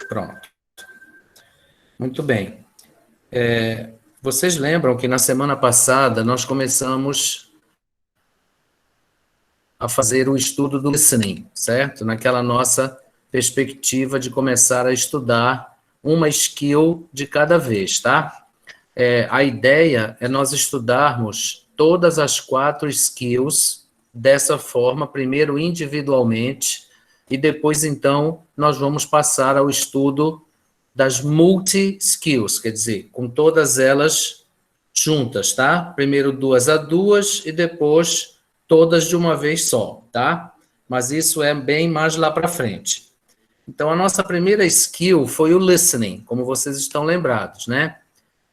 Pronto. Muito bem. Vocês lembram que na semana passada nós começamos a fazer o estudo do listening, certo? Naquela nossa perspectiva de começar a estudar uma skill de cada vez, tá? A ideia é nós estudarmos todas as 4 skills dessa forma, primeiro individualmente, e depois, então, nós vamos passar ao estudo das multi-skills, quer dizer, com todas elas juntas, tá? Primeiro 2 a 2 e depois todas de uma vez só, tá? Mas isso é bem mais lá para frente. Então, a nossa primeira skill foi o listening, como vocês estão lembrados, né?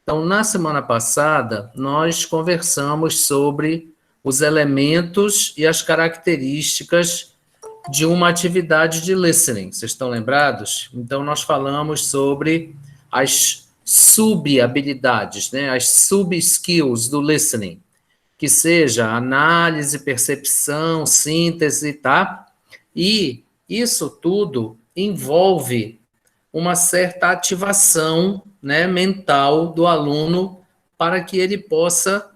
Então, na semana passada, nós conversamos sobre os elementos e as características de uma atividade de listening. Vocês estão lembrados? Então, nós falamos sobre as sub-habilidades, né? As sub-skills do listening, que seja análise, percepção, síntese, tá? E isso tudo envolve uma certa ativação, né, mental do aluno para que ele possa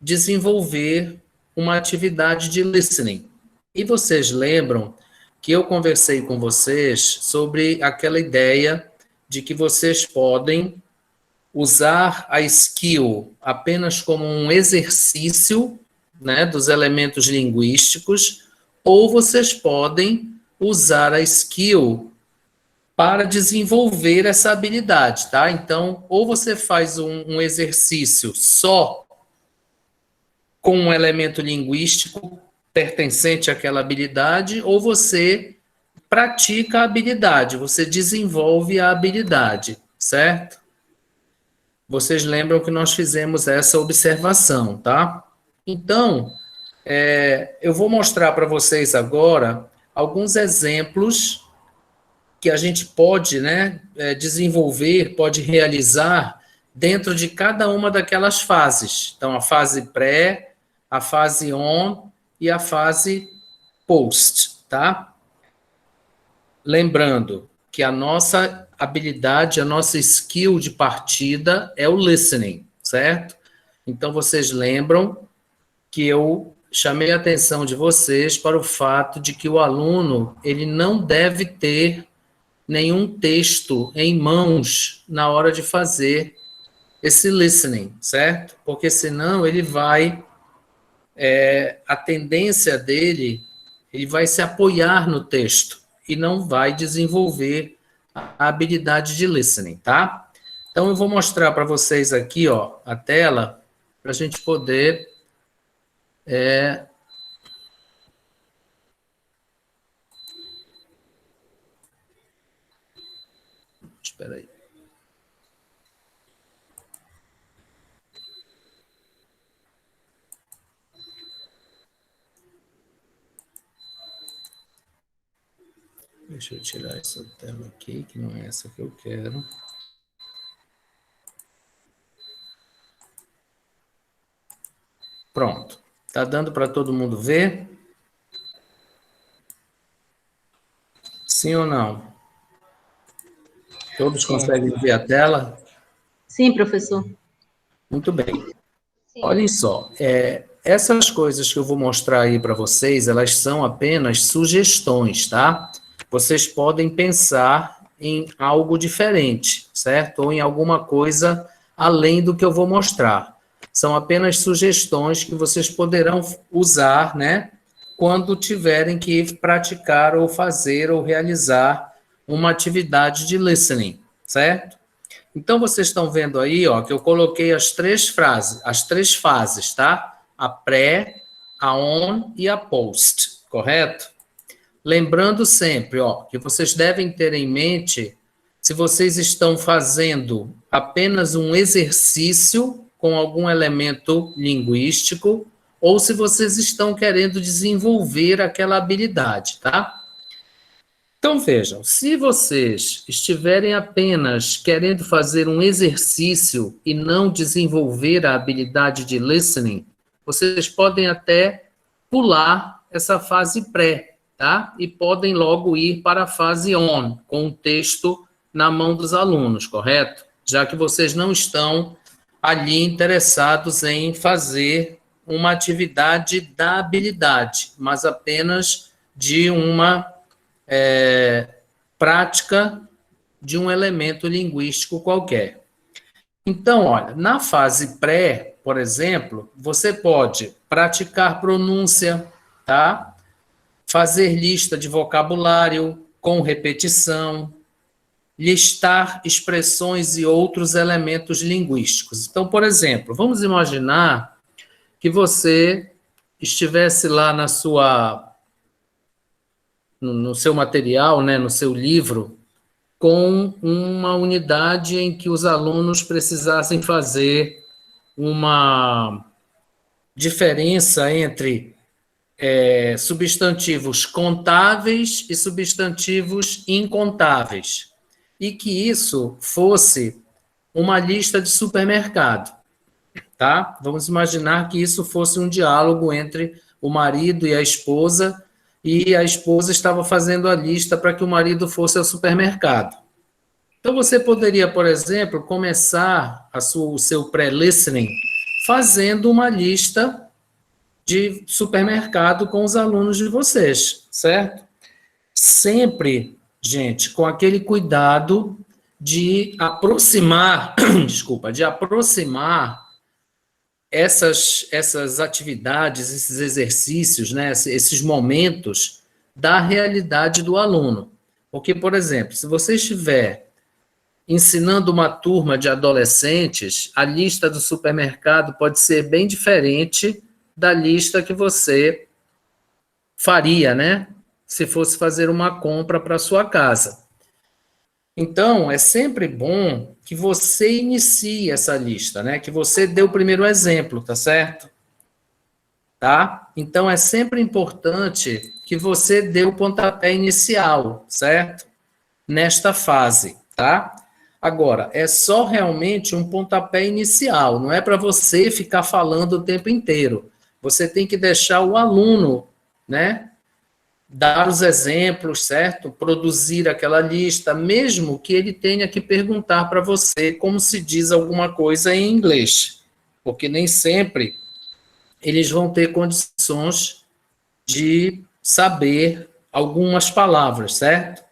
desenvolver uma atividade de listening. E vocês lembram que eu conversei com vocês sobre aquela ideia de que vocês podem usar a skill apenas como um exercício, né, dos elementos linguísticos, ou vocês podem usar a skill para desenvolver essa habilidade, tá? Então, ou você faz um exercício só com um elemento linguístico pertencente àquela habilidade, ou você pratica a habilidade, você desenvolve a habilidade, certo? Vocês lembram que nós fizemos essa observação, tá? Então, eu vou mostrar para vocês agora alguns exemplos que a gente pode, né, desenvolver, pode realizar dentro de cada uma daquelas fases. Então, a fase pré, a fase on e a fase post, tá? Lembrando que a nossa habilidade, a nossa skill de partida é o listening, certo? Então, vocês lembram que eu chamei a atenção de vocês para o fato de que o aluno, ele não deve ter nenhum texto em mãos na hora de fazer esse listening, certo? Porque senão ele vai, a tendência dele, ele vai se apoiar no texto e não vai desenvolver a habilidade de listening, tá? Então eu vou mostrar para vocês aqui, ó, a tela, para a gente poder espera aí. Deixa eu tirar essa tela aqui, que não é essa que eu quero. Pronto. Tá dando para todo mundo ver? Sim ou não? Todos conseguem ver a tela? Sim, professor. Muito bem. Sim. Olhem só, essas coisas que eu vou mostrar aí para vocês, elas são apenas sugestões, tá? Vocês podem pensar em algo diferente, certo? Ou em alguma coisa além do que eu vou mostrar. São apenas sugestões que vocês poderão usar, né? Quando tiverem que praticar ou fazer ou realizar uma atividade de listening, certo? Então, vocês estão vendo aí, ó, que eu coloquei as 3 fases, tá? A pré, a on e a post, correto? Lembrando sempre, ó, que vocês devem ter em mente se vocês estão fazendo apenas um exercício com algum elemento linguístico ou se vocês estão querendo desenvolver aquela habilidade, tá? Então, vejam, se vocês estiverem apenas querendo fazer um exercício e não desenvolver a habilidade de listening, vocês podem até pular essa fase pré, tá? E podem logo ir para a fase on, com um texto na mão dos alunos, correto? Já que vocês não estão ali interessados em fazer uma atividade da habilidade, mas apenas de uma prática de um elemento linguístico qualquer. Então, olha, na fase pré, por exemplo, você pode praticar pronúncia, tá? Fazer lista de vocabulário com repetição, listar expressões e outros elementos linguísticos. Então, por exemplo, vamos imaginar que você estivesse lá no seu material, né, no seu livro, com uma unidade em que os alunos precisassem fazer uma diferença entre substantivos contáveis e substantivos incontáveis, e que isso fosse uma lista de supermercado, tá? Vamos imaginar que isso fosse um diálogo entre o marido e a esposa estava fazendo a lista para que o marido fosse ao supermercado. Então, você poderia, por exemplo, começar o seu pré-listening fazendo uma lista de supermercado com os alunos de vocês, certo? Sempre, gente, com aquele cuidado de aproximar, de aproximar essas atividades, esses exercícios, né, esses momentos da realidade do aluno. Porque, por exemplo, se você estiver ensinando uma turma de adolescentes, a lista do supermercado pode ser bem diferente da lista que você faria, né? Se fosse fazer uma compra para sua casa. Então, é sempre bom que você inicie essa lista, né? Que você dê o primeiro exemplo, tá certo? Tá? Então, é sempre importante que você dê o pontapé inicial, certo? Nesta fase, tá? Agora, é só realmente um pontapé inicial, não é para você ficar falando o tempo inteiro. Você tem que deixar o aluno, né, dar os exemplos, certo? Produzir aquela lista, mesmo que ele tenha que perguntar para você como se diz alguma coisa em inglês, porque nem sempre eles vão ter condições de saber algumas palavras, certo?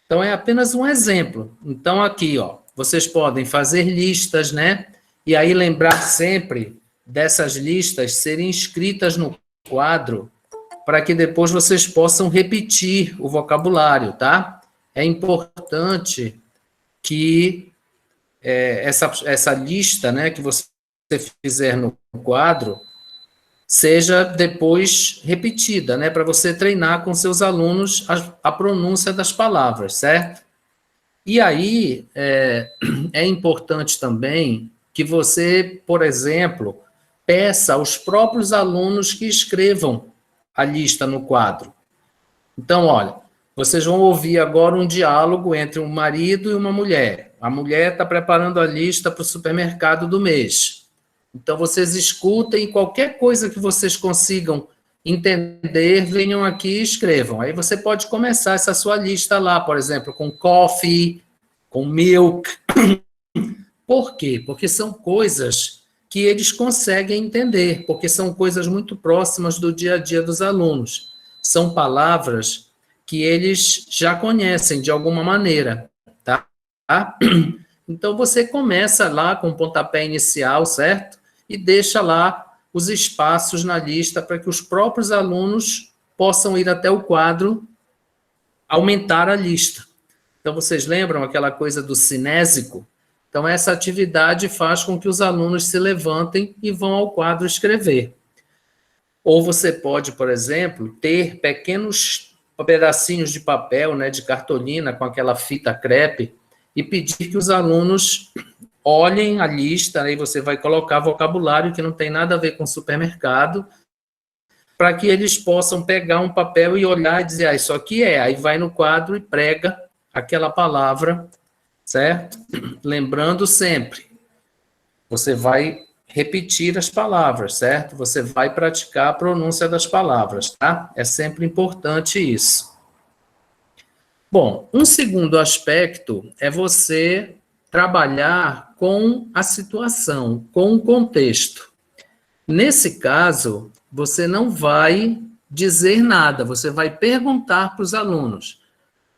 Então, é apenas um exemplo. Então, aqui, ó, vocês podem fazer listas, né? E aí lembrar sempre dessas listas serem escritas no quadro para que depois vocês possam repetir o vocabulário, tá? É importante que essa lista, né, que você fizer no quadro, seja depois repetida, né, para você treinar com seus alunos a pronúncia das palavras, certo? E aí, é importante também que você, por exemplo, peça aos próprios alunos que escrevam a lista no quadro. Então, olha, vocês vão ouvir agora um diálogo entre um marido e uma mulher. A mulher está preparando a lista para o supermercado do mês. Então, vocês escutem qualquer coisa que vocês consigam entender, venham aqui e escrevam. Aí você pode começar essa sua lista lá, por exemplo, com coffee, com milk. Por quê? Porque são coisas que eles conseguem entender, porque são coisas muito próximas do dia a dia dos alunos. São palavras que eles já conhecem de alguma maneira, tá? Então, você começa lá com o pontapé inicial, certo? E deixa lá os espaços na lista para que os próprios alunos possam ir até o quadro, aumentar a lista. Então, vocês lembram aquela coisa do cinésico? Então, essa atividade faz com que os alunos se levantem e vão ao quadro escrever. Ou você pode, por exemplo, ter pequenos pedacinhos de papel, né, de cartolina com aquela fita crepe e pedir que os alunos olhem a lista, aí você vai colocar vocabulário que não tem nada a ver com supermercado, para que eles possam pegar um papel e olhar e dizer, isso aqui aí vai no quadro e prega aquela palavra, certo? Lembrando sempre, você vai repetir as palavras, certo? Você vai praticar a pronúncia das palavras, tá? É sempre importante isso. Bom, um segundo aspecto é você trabalhar com a situação, com o contexto. Nesse caso, você não vai dizer nada, você vai perguntar para os alunos.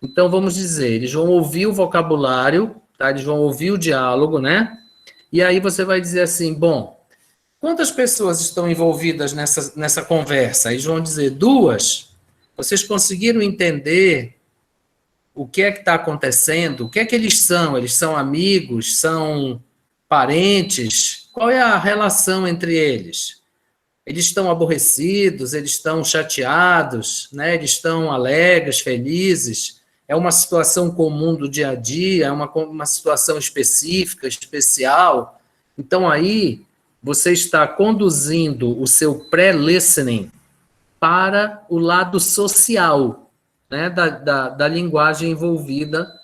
Então, vamos dizer, eles vão ouvir o vocabulário, tá? Eles vão ouvir o diálogo, né? E aí você vai dizer assim, bom, quantas pessoas estão envolvidas nessa conversa? Eles vão dizer, 2. Vocês conseguiram entender o que é que está acontecendo? O que é que eles são? Eles são amigos? São parentes? Qual é a relação entre eles? Eles estão aborrecidos? Eles estão chateados? Né? Eles estão alegres, felizes? É uma situação comum do dia a dia? É uma situação específica, especial? Então, aí, você está conduzindo o seu pré-listening para o lado social, né, da linguagem envolvida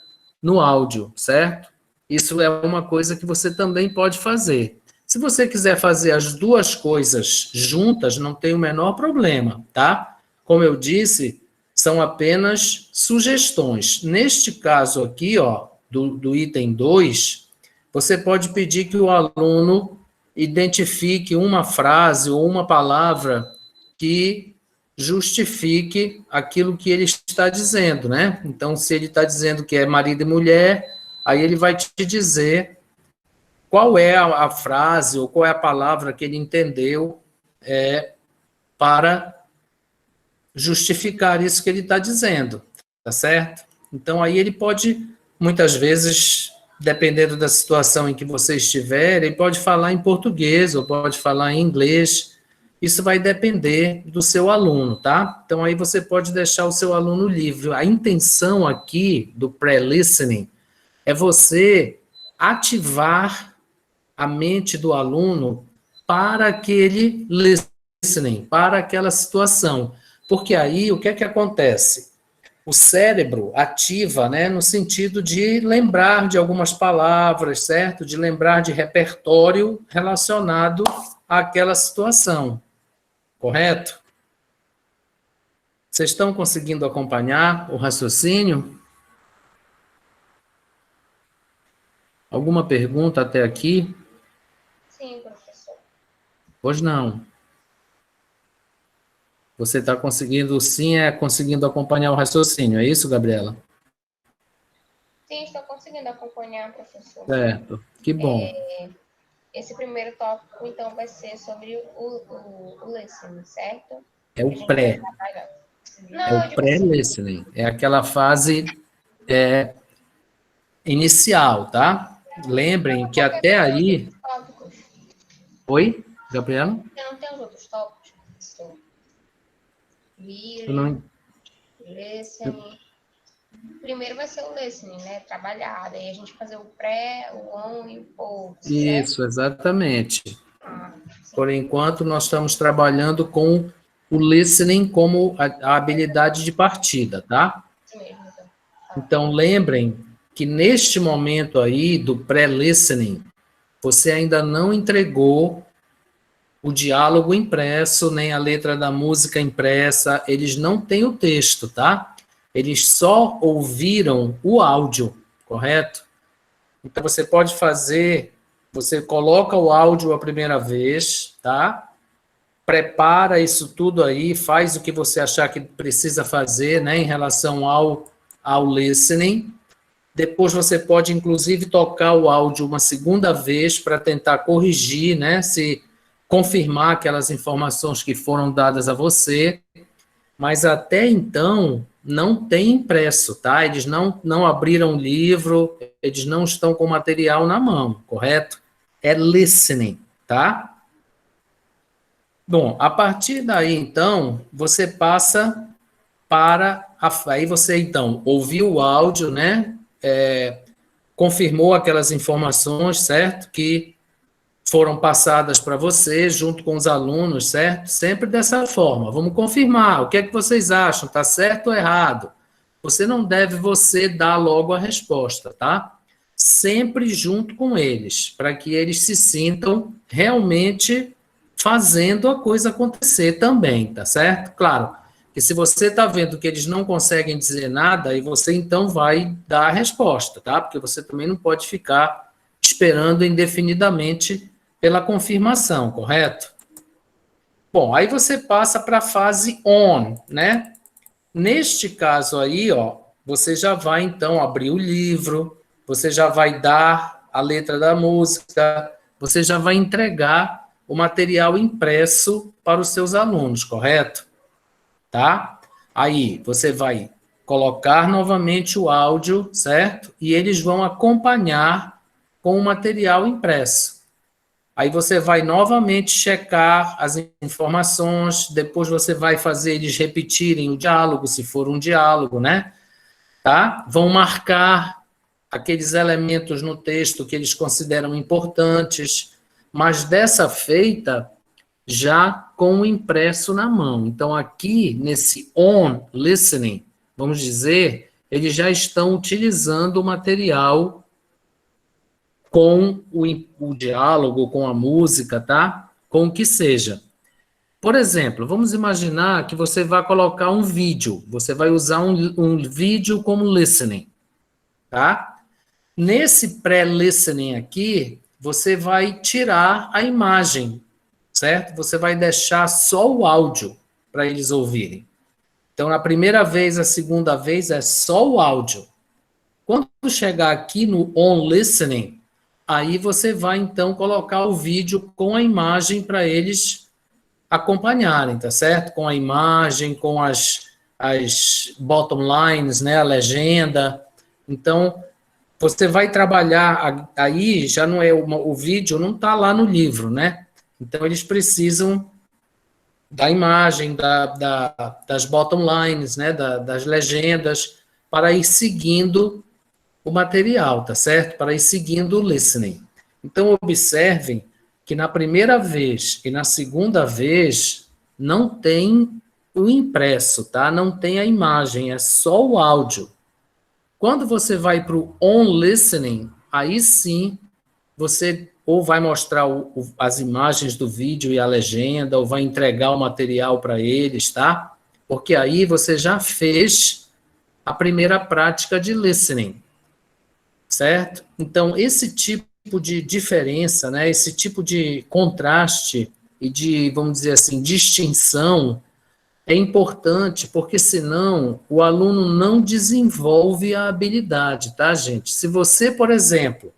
no áudio, certo? Isso é uma coisa que você também pode fazer. Se você quiser fazer as duas coisas juntas, não tem o menor problema, tá? Como eu disse, são apenas sugestões. Neste caso aqui, ó, do item 2, você pode pedir que o aluno identifique uma frase ou uma palavra que justifique aquilo que ele está dizendo, né? Então, se ele está dizendo que é marido e mulher, aí ele vai te dizer qual é a frase ou qual é a palavra que ele entendeu para justificar isso que ele está dizendo, tá certo? Então, aí ele pode, muitas vezes, dependendo da situação em que você estiver, ele pode falar em português ou pode falar em inglês. Isso vai depender do seu aluno, tá? Então, aí você pode deixar o seu aluno livre. A intenção aqui do pré-listening é você ativar a mente do aluno para aquele listening, para aquela situação. Porque aí, o que é que acontece? O cérebro ativa, né, no sentido de lembrar de algumas palavras, certo? De lembrar de repertório relacionado àquela situação. Correto? Vocês estão conseguindo acompanhar o raciocínio? Alguma pergunta até aqui? Sim, professor. Pois não. Você está conseguindo, sim, conseguindo acompanhar o raciocínio, é isso, Gabriela? Sim, estou conseguindo acompanhar, professor. Certo, que bom. Esse primeiro tópico, então, vai ser sobre o listening, certo? É o pré. É o pré-listening. É aquela fase inicial, tá? Lembrem que até aí... Oi, Gabriela? Você não tem os outros tópicos, professor? Não... Listening. Primeiro vai ser o listening, né? Trabalhado. Aí a gente fazer o pré, o on e o post. Isso, certo? Exatamente. Por enquanto, nós estamos trabalhando com o listening como a habilidade de partida, tá? Isso mesmo. Então, lembrem que neste momento aí do pré-listening, você ainda não entregou o diálogo impresso, nem a letra da música impressa, eles não têm o texto, tá? Eles só ouviram o áudio, correto? Então, você pode fazer, você coloca o áudio a primeira vez, tá? Prepara isso tudo aí, faz o que você achar que precisa fazer, né, em relação ao listening. Depois você pode, inclusive, tocar o áudio uma segunda vez para tentar corrigir, né, se confirmar aquelas informações que foram dadas a você. Mas até então, não tem impresso, tá? Eles não abriram o livro, eles não estão com material na mão, correto? É listening, tá? Bom, a partir daí, então, você passa para... Aí você, então, ouviu o áudio, né? Confirmou aquelas informações, certo? Que foram passadas para você, junto com os alunos, certo? Sempre dessa forma. Vamos confirmar. O que é que vocês acham? Está certo ou errado? Você não deve dar logo a resposta, tá? Sempre junto com eles, para que eles se sintam realmente fazendo a coisa acontecer também, tá certo? Claro, que se você está vendo que eles não conseguem dizer nada, aí você então vai dar a resposta, tá? Porque você também não pode ficar esperando indefinidamente pela confirmação, correto? Bom, aí você passa para a fase on, né? Neste caso aí, ó, você já vai então abrir o livro, você já vai dar a letra da música, você já vai entregar o material impresso para os seus alunos, correto? Tá? Aí você vai colocar novamente o áudio, certo? E eles vão acompanhar com o material impresso. Aí você vai novamente checar as informações, depois você vai fazer eles repetirem o diálogo, se for um diálogo, né? Tá? Vão marcar aqueles elementos no texto que eles consideram importantes, mas dessa feita já com o impresso na mão. Então, aqui, nesse on listening, vamos dizer, eles já estão utilizando o material com o diálogo, com a música, tá? Com o que seja. Por exemplo, vamos imaginar que você vai colocar um vídeo, você vai usar um vídeo como listening, tá? Nesse pré-listening aqui, você vai tirar a imagem, certo? Você vai deixar só o áudio para eles ouvirem. Então, na primeira vez, a segunda vez, é só o áudio. Quando chegar aqui no on listening, aí você vai, então, colocar o vídeo com a imagem para eles acompanharem, tá certo? Com a imagem, com as bottom lines, né? A legenda. Então, você vai trabalhar, aí já não é, o vídeo não está lá no livro, né? Então, eles precisam da imagem, das bottom lines, né? Das legendas, para ir seguindo o material, tá certo? Para ir seguindo o listening. Então, observem que na primeira vez e na segunda vez não tem o impresso, tá? Não tem a imagem, é só o áudio. Quando você vai para o on listening, aí sim você ou vai mostrar as imagens do vídeo e a legenda, ou vai entregar o material para eles, tá? Porque aí você já fez a primeira prática de listening, certo? Então, esse tipo de diferença, né, esse tipo de contraste e de, vamos dizer assim, distinção é importante, porque senão o aluno não desenvolve a habilidade, tá, gente? Se você, por exemplo,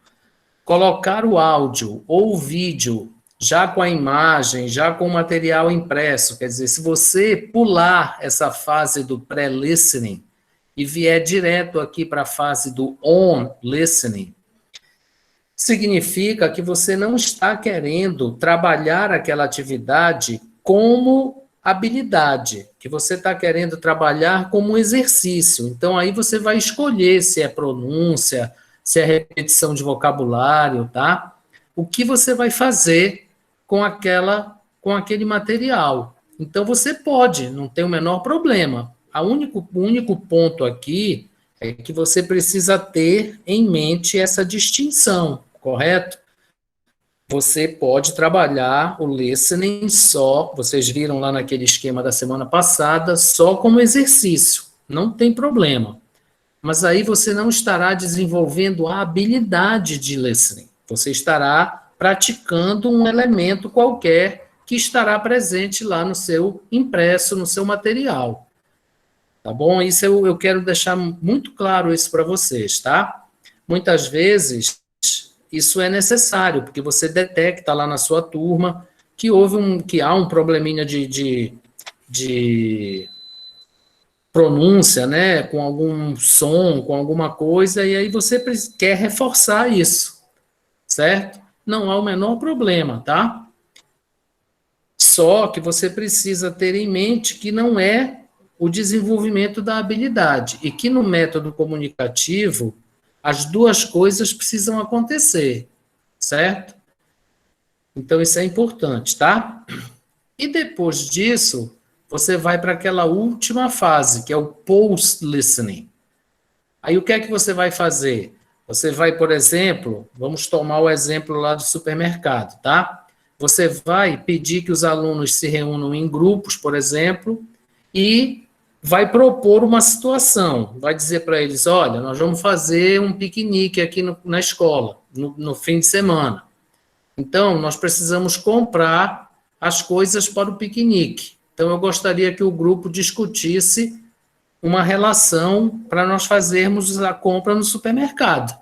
colocar o áudio ou o vídeo já com a imagem, já com o material impresso, quer dizer, se você pular essa fase do pré-listening e vier direto aqui para a fase do on listening, significa que você não está querendo trabalhar aquela atividade como habilidade, que você está querendo trabalhar como um exercício. Então, aí você vai escolher se é pronúncia, se é repetição de vocabulário, tá? O que você vai fazer com aquele material. Então, você pode, não tem o menor problema. O único ponto aqui é que você precisa ter em mente essa distinção, correto? Você pode trabalhar o listening só, vocês viram lá naquele esquema da semana passada, só como exercício, não tem problema. Mas aí você não estará desenvolvendo a habilidade de listening, você estará praticando um elemento qualquer que estará presente lá no seu impresso, no seu material. Tá bom? Isso eu quero deixar muito claro isso para vocês, tá? Muitas vezes isso é necessário, porque você detecta lá na sua turma que há um probleminha de pronúncia, né, com algum som, com alguma coisa, e aí você quer reforçar isso, certo? Não há o menor problema, tá? Só que você precisa ter em mente que não é o desenvolvimento da habilidade, e que no método comunicativo as duas coisas precisam acontecer, certo? Então, isso é importante, tá? E depois disso, você vai para aquela última fase, que é o post-listening. Aí, o que é que você vai fazer? Você vai, por exemplo, vamos tomar o exemplo lá do supermercado, tá? Você vai pedir que os alunos se reúnam em grupos, por exemplo, e vai propor uma situação, vai dizer para eles, olha, nós vamos fazer um piquenique aqui na escola, no fim de semana. Então, nós precisamos comprar as coisas para o piquenique. Então, eu gostaria que o grupo discutisse uma relação para nós fazermos a compra no supermercado.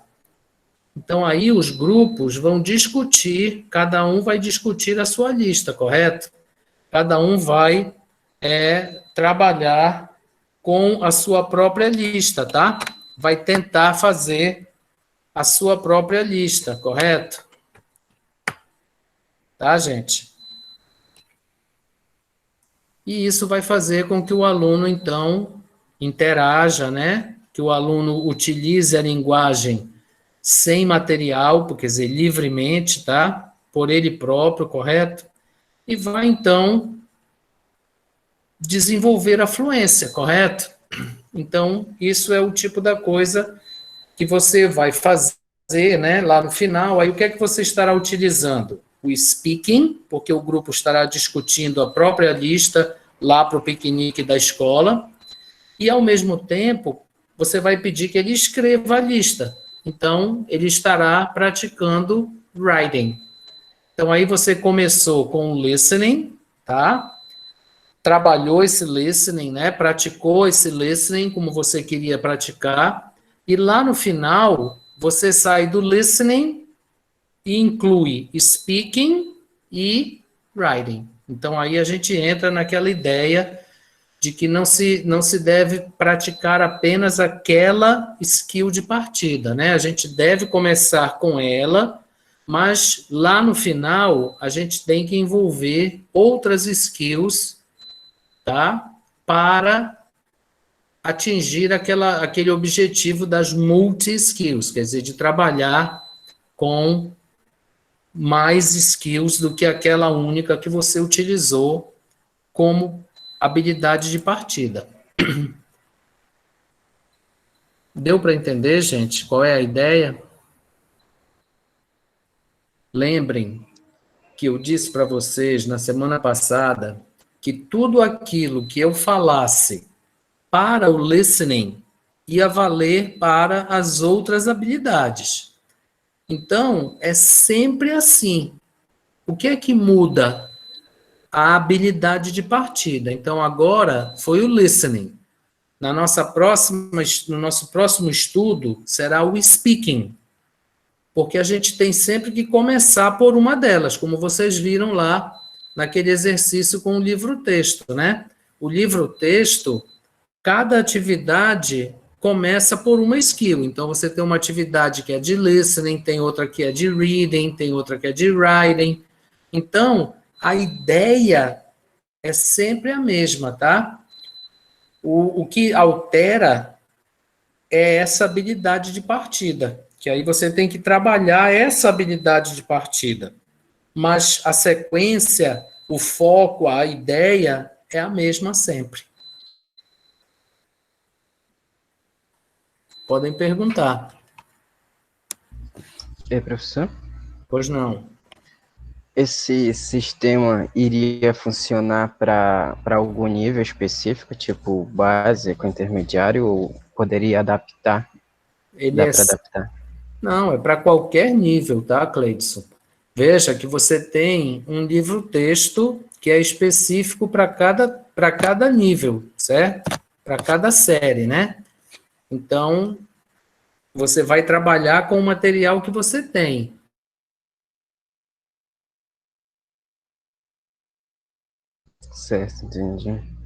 Então, aí os grupos vão discutir, cada um vai discutir a sua lista, correto? Cada um vai trabalhar com a sua própria lista, tá? Vai tentar fazer a sua própria lista, correto? Tá, gente? E isso vai fazer com que o aluno, então, interaja, né? Que o aluno utilize a linguagem sem material, quer dizer, livremente, tá? Por ele próprio, correto? E vai, então, desenvolver a fluência, correto? Então, isso é o tipo da coisa que você vai fazer, né, lá no final. Aí, o que é que você estará utilizando? O speaking, porque o grupo estará discutindo a própria lista lá para o piquenique da escola, e, ao mesmo tempo, você vai pedir que ele escreva a lista. Então, ele estará praticando writing. Então, aí você começou com o listening, tá? Trabalhou esse listening, né? Praticou esse listening como você queria praticar, e lá no final, você sai do listening e inclui speaking e writing. Então, aí a gente entra naquela ideia de que não se deve praticar apenas aquela skill de partida, né? A gente deve começar com ela, mas lá no final a gente tem que envolver outras skills, tá? Para atingir aquele objetivo das multi-skills, quer dizer, de trabalhar com mais skills do que aquela única que você utilizou como habilidade de partida. Deu para entender, gente, qual é a ideia? Lembrem que eu disse para vocês na semana passada que tudo aquilo que eu falasse para o listening ia valer para as outras habilidades. Então, é sempre assim. O que é que muda? A habilidade de partida. Então, agora foi o listening. No nosso próximo estudo será o speaking, porque a gente tem sempre que começar por uma delas, como vocês viram lá naquele exercício com o livro-texto, né? O livro-texto, cada atividade começa por uma skill. Então, você tem uma atividade que é de listening, tem outra que é de reading, tem outra que é de writing. Então, a ideia é sempre a mesma, tá? O que altera é essa habilidade de partida, que aí você tem que trabalhar essa habilidade de partida. Mas a sequência, o foco, a ideia é a mesma sempre. Podem perguntar. Professor? Pois não. Esse sistema iria funcionar para algum nível específico, tipo básico, intermediário, ou poderia adaptar? Ele Dá é. para adaptar? Não, é para qualquer nível, tá, Cleidson? Veja que você tem um livro-texto que é específico para cada nível, certo? Para cada série, né? Então, você vai trabalhar com o material que você tem. Certo, entendi.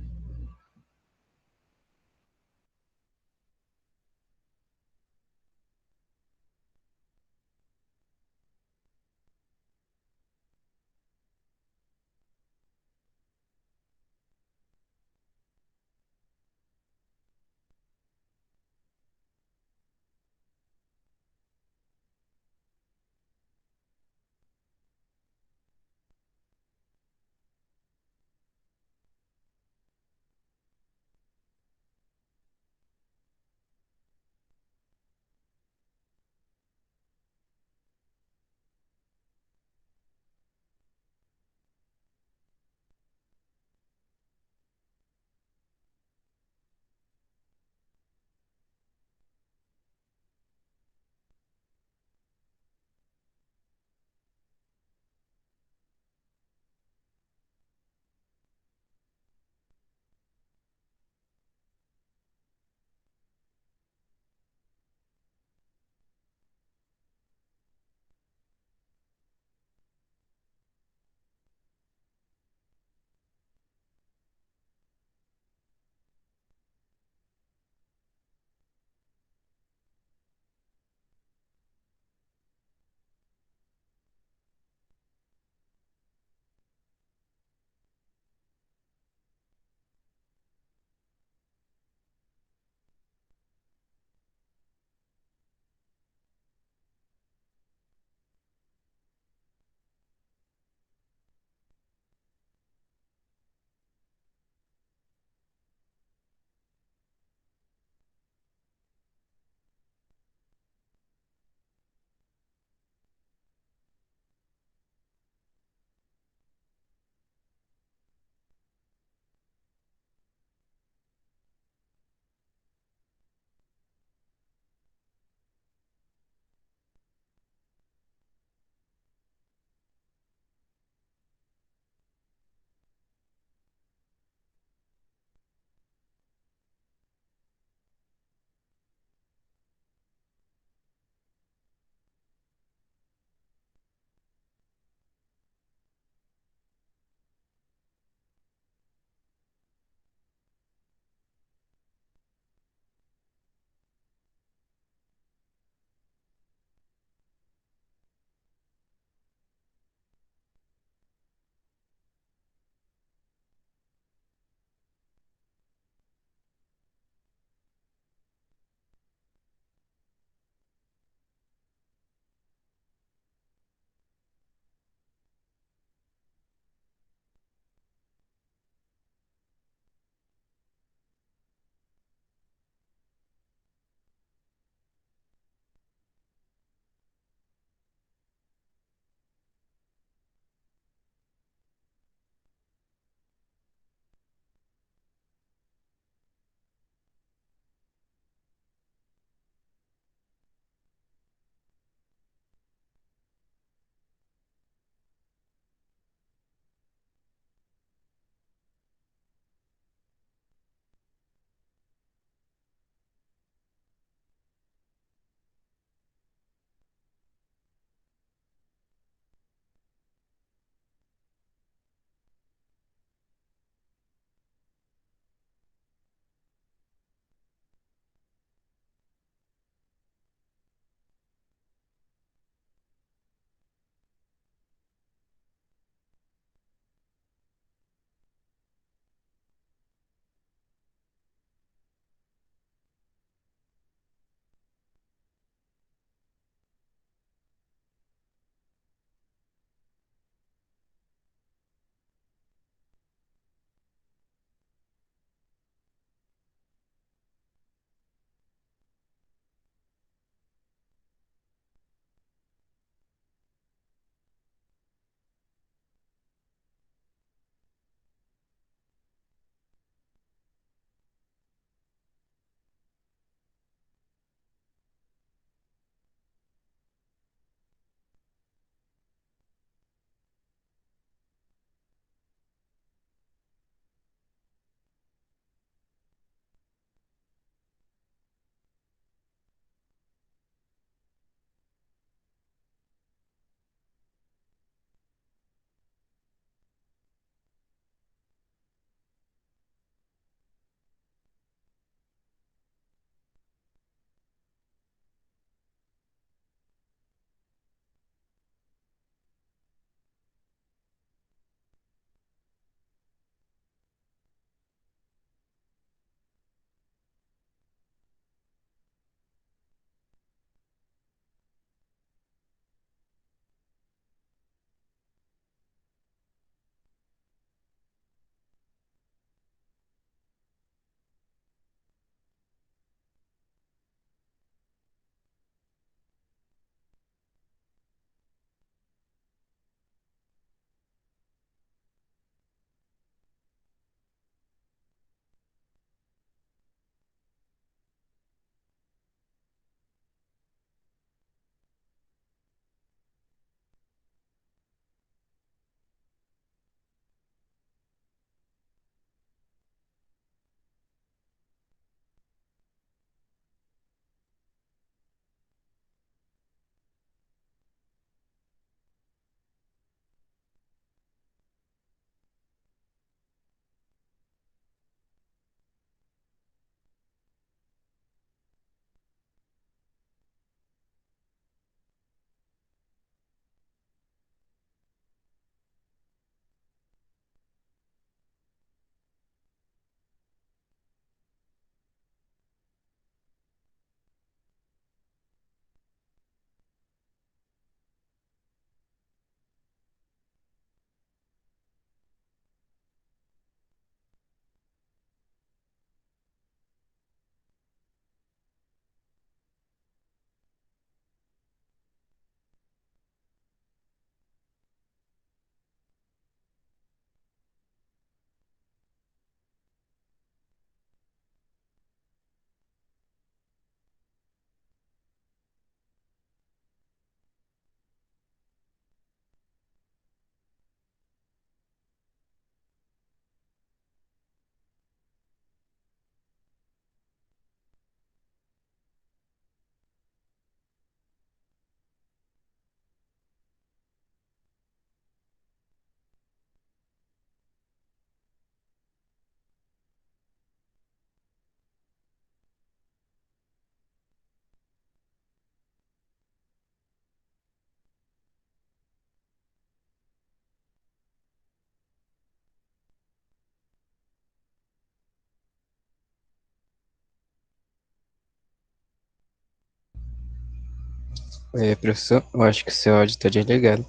Professor, eu acho que o seu áudio está desligado.